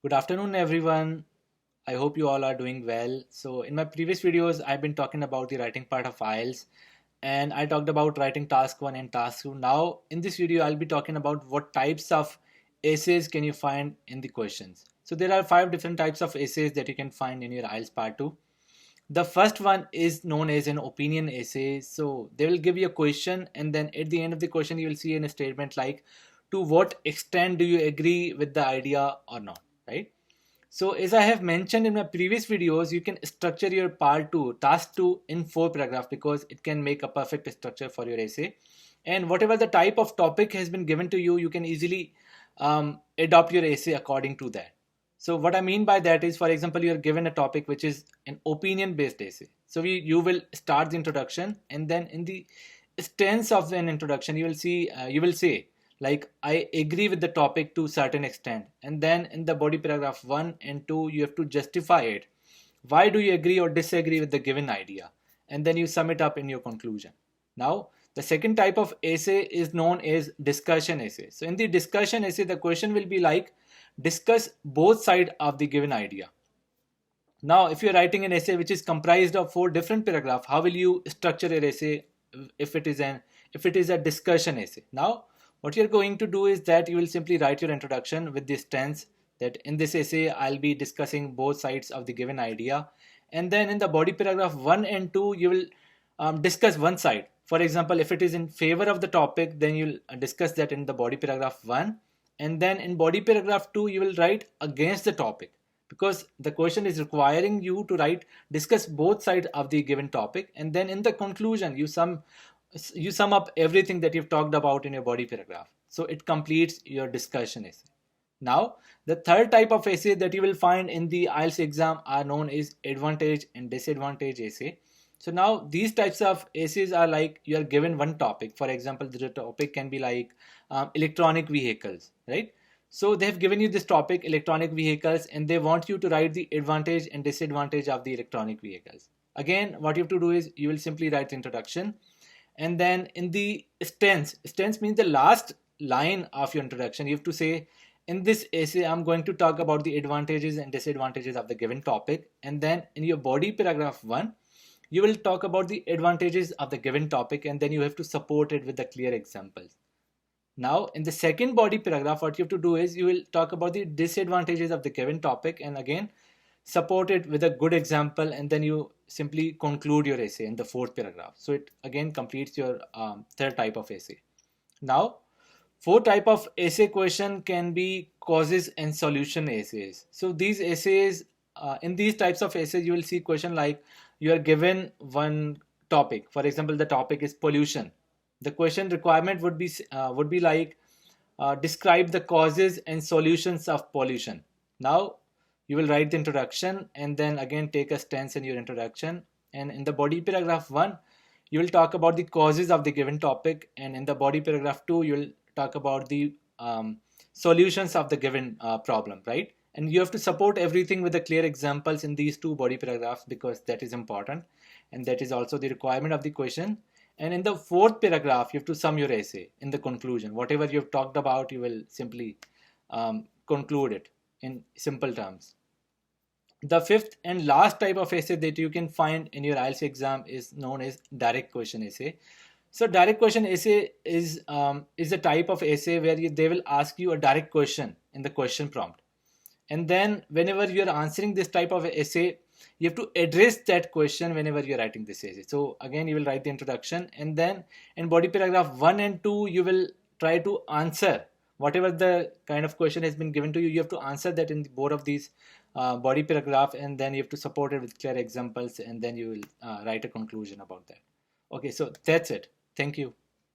Good afternoon, everyone. I hope you all are doing well. So, in my previous videos, I've been talking about the writing part of IELTS, and I talked about writing task 1 and task 2. Now, in this video, I'll be talking about what types of essays can you find in the questions. So, there are 5 different types of essays that you can find in your IELTS part 2. The first one is known as an opinion essay. So, they will give you a question, and then at the end of the question, you will see in a statement like, to what extent do you agree with the idea or not, right? So as I have mentioned in my previous videos, you can structure your part 2, task 2 in 4 paragraphs because it can make a perfect structure for your essay. And whatever the type of topic has been given to you, you can easily adopt your essay according to that. So what I mean by that is, for example, you are given a topic which is an opinion based essay. So you will start the introduction, and then in the stance of an introduction, you will say like, I agree with the topic to a certain extent, and then in the body paragraph 1 and 2 you have to justify it. Why do you agree or disagree with the given idea? And then you sum it up in your conclusion. Now the second type of essay is known as discussion essay. So in the discussion essay, the question will be like, discuss both sides of the given idea. Now if you're writing an essay which is comprised of 4 different paragraphs, how will you structure your essay if it is a discussion essay? Now what you're going to do is that you will simply write your introduction with this tense that in this essay I'll be discussing both sides of the given idea, and then in the body paragraph 1 and 2 you will discuss one side. For example, if it is in favor of the topic, then you'll discuss that in the body paragraph 1, and then in body paragraph 2 you will write against the topic, because the question is requiring you to discuss both sides of the given topic, and then in the conclusion you sum up everything that you've talked about in your body paragraph. So it completes your discussion essay. Now the third type of essay that you will find in the IELTS exam are known as advantage and disadvantage essay. So now these types of essays are like, you are given one topic. For example, the topic can be like electronic vehicles, right? So they have given you this topic, electronic vehicles, and they want you to write the advantage and disadvantage of the electronic vehicles. Again, what you have to do is you will simply write the introduction, and then in the stance means the last line of your introduction, you have to say, in this essay I'm going to talk about the advantages and disadvantages of the given topic, and then in your body paragraph 1 you will talk about the advantages of the given topic, and then you have to support it with the clear examples. Now in the second body paragraph, what you have to do is you will talk about the disadvantages of the given topic, and again support it with a good example, and then you simply conclude your essay in the fourth paragraph. So it again completes your third type of essay. Now fourth type of essay question can be causes and solution essays. So these essays, in these types of essays you will see question like, you are given one topic. For example, the topic is pollution. The question requirement would be like, describe the causes and solutions of pollution. Now you will write the introduction, and then again take a stance in your introduction, and in the body paragraph 1 you will talk about the causes of the given topic, and in the body paragraph 2 you will talk about the solutions of the given problem, right? And you have to support everything with the clear examples in these 2 body paragraphs, because that is important and that is also the requirement of the question. And in the fourth paragraph you have to sum your essay in the conclusion. Whatever you have talked about, you will simply conclude it in simple terms. The fifth and last type of essay that you can find in your IELTS exam is known as direct question essay. So direct question essay is a type of essay where they will ask you a direct question in the question prompt, and then whenever you are answering this type of essay, you have to address that question whenever you're writing this essay. So again, you will write the introduction, and then in body paragraph 1 and 2 you will try to answer whatever the kind of question has been given to you. You have to answer that in both of these body paragraph, and then you have to support it with clear examples, and then you will write a conclusion about that. Okay, so that's it. Thank you.